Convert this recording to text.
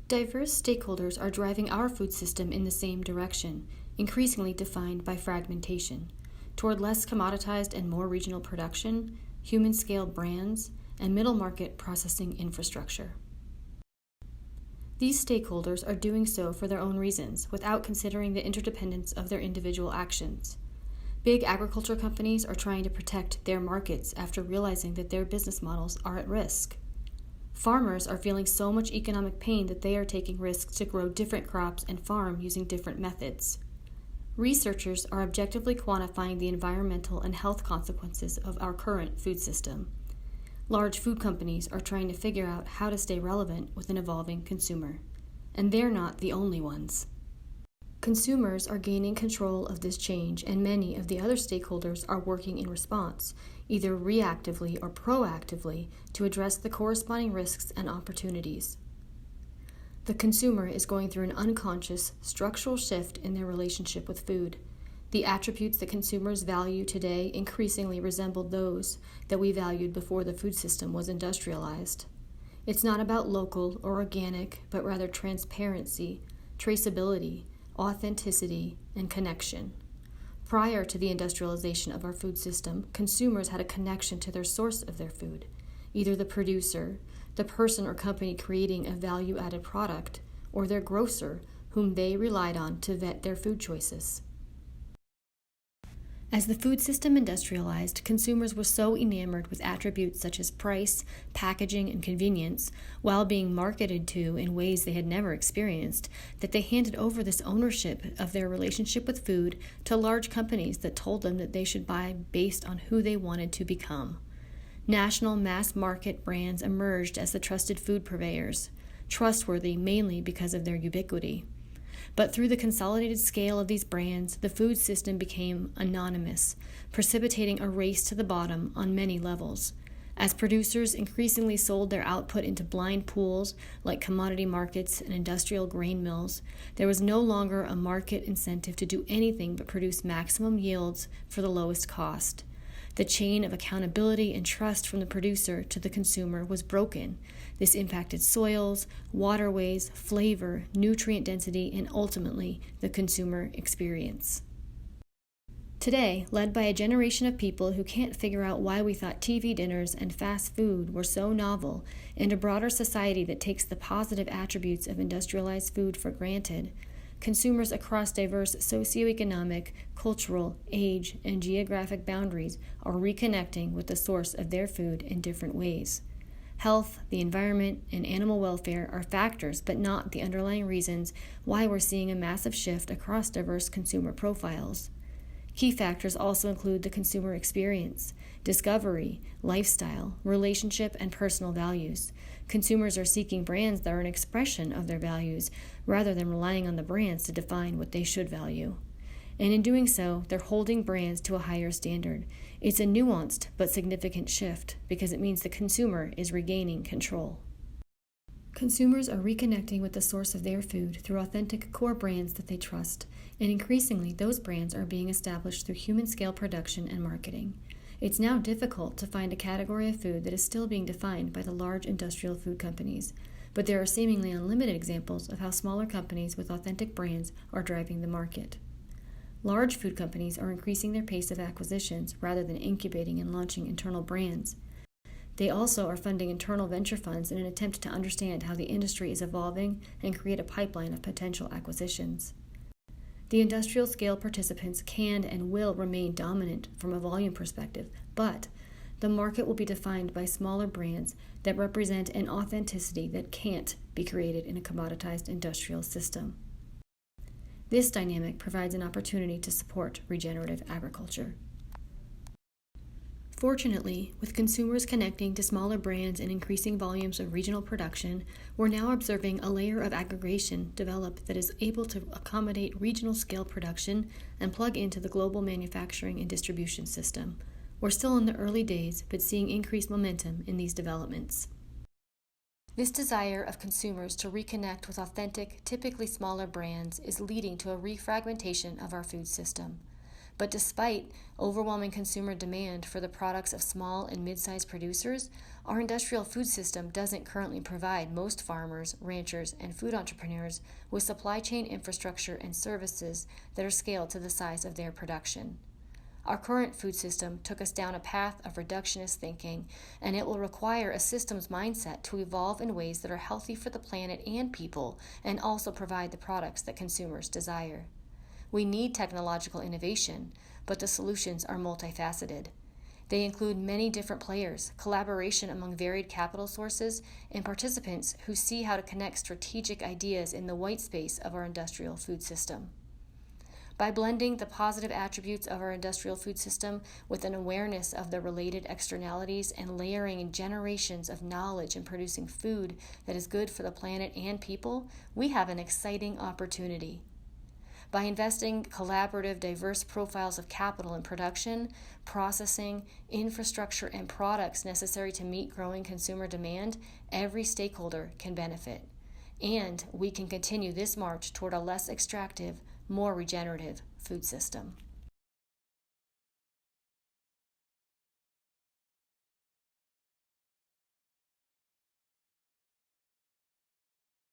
Diverse stakeholders are driving our food system in the same direction, increasingly defined by fragmentation, toward less commoditized and more regional production, human-scale brands, and middle-market processing infrastructure. These stakeholders are doing so for their own reasons, without considering the interdependence of their individual actions. Big agriculture companies are trying to protect their markets after realizing that their business models are at risk. Farmers are feeling so much economic pain that they are taking risks to grow different crops and farm using different methods. Researchers are objectively quantifying the environmental and health consequences of our current food system. Large food companies are trying to figure out how to stay relevant with an evolving consumer. And they're not the only ones. Consumers are gaining control of this change, and many of the other stakeholders are working in response, either reactively or proactively, to address the corresponding risks and opportunities. The consumer is going through an unconscious, structural shift in their relationship with food. The attributes that consumers value today increasingly resemble those that we valued before the food system was industrialized. It's not about local or organic, but rather transparency, traceability, authenticity, and connection. Prior to the industrialization of our food system, consumers had a connection to their source of their food, either the producer, the person or company creating a value-added product, or their grocer, whom they relied on to vet their food choices. As the food system industrialized, consumers were so enamored with attributes such as price, packaging, and convenience, while being marketed to in ways they had never experienced, that they handed over this ownership of their relationship with food to large companies that told them that they should buy based on who they wanted to become. National mass-market brands emerged as the trusted food purveyors, trustworthy mainly because of their ubiquity. But through the consolidated scale of these brands, the food system became anonymous, precipitating a race to the bottom on many levels. As producers increasingly sold their output into blind pools like commodity markets and industrial grain mills, there was no longer a market incentive to do anything but produce maximum yields for the lowest cost. The chain of accountability and trust from the producer to the consumer was broken. This impacted soils, waterways, flavor, nutrient density, and ultimately the consumer experience. Today, led by a generation of people who can't figure out why we thought TV dinners and fast food were so novel, and a broader society that takes the positive attributes of industrialized food for granted, consumers across diverse socioeconomic, cultural, age, and geographic boundaries are reconnecting with the source of their food in different ways. Health, the environment, and animal welfare are factors, but not the underlying reasons why we're seeing a massive shift across diverse consumer profiles. Key factors also include the consumer experience, discovery, lifestyle, relationship, and personal values. Consumers are seeking brands that are an expression of their values rather than relying on the brands to define what they should value. And in doing so, they're holding brands to a higher standard. It's a nuanced but significant shift because it means the consumer is regaining control. Consumers are reconnecting with the source of their food through authentic core brands that they trust, and increasingly those brands are being established through human-scale production and marketing. It's now difficult to find a category of food that is still being defined by the large industrial food companies, but there are seemingly unlimited examples of how smaller companies with authentic brands are driving the market. Large food companies are increasing their pace of acquisitions rather than incubating and launching internal brands. They also are funding internal venture funds in an attempt to understand how the industry is evolving and create a pipeline of potential acquisitions. The industrial scale participants can and will remain dominant from a volume perspective, but the market will be defined by smaller brands that represent an authenticity that can't be created in a commoditized industrial system. This dynamic provides an opportunity to support regenerative agriculture. Fortunately, with consumers connecting to smaller brands and increasing volumes of regional production, we're now observing a layer of aggregation develop that is able to accommodate regional scale production and plug into the global manufacturing and distribution system. We're still in the early days, but seeing increased momentum in these developments. This desire of consumers to reconnect with authentic, typically smaller brands is leading to a refragmentation of our food system. But despite overwhelming consumer demand for the products of small and mid-sized producers, our industrial food system doesn't currently provide most farmers, ranchers, and food entrepreneurs with supply chain infrastructure and services that are scaled to the size of their production. Our current food system took us down a path of reductionist thinking, and it will require a systems mindset to evolve in ways that are healthy for the planet and people, and also provide the products that consumers desire. We need technological innovation, but the solutions are multifaceted. They include many different players, collaboration among varied capital sources, and participants who see how to connect strategic ideas in the white space of our industrial food system. By blending the positive attributes of our industrial food system with an awareness of the related externalities and layering in generations of knowledge in producing food that is good for the planet and people, we have an exciting opportunity. By investing collaborative, diverse profiles of capital in production, processing, infrastructure, and products necessary to meet growing consumer demand, every stakeholder can benefit. And we can continue this march toward a less extractive, more regenerative food system.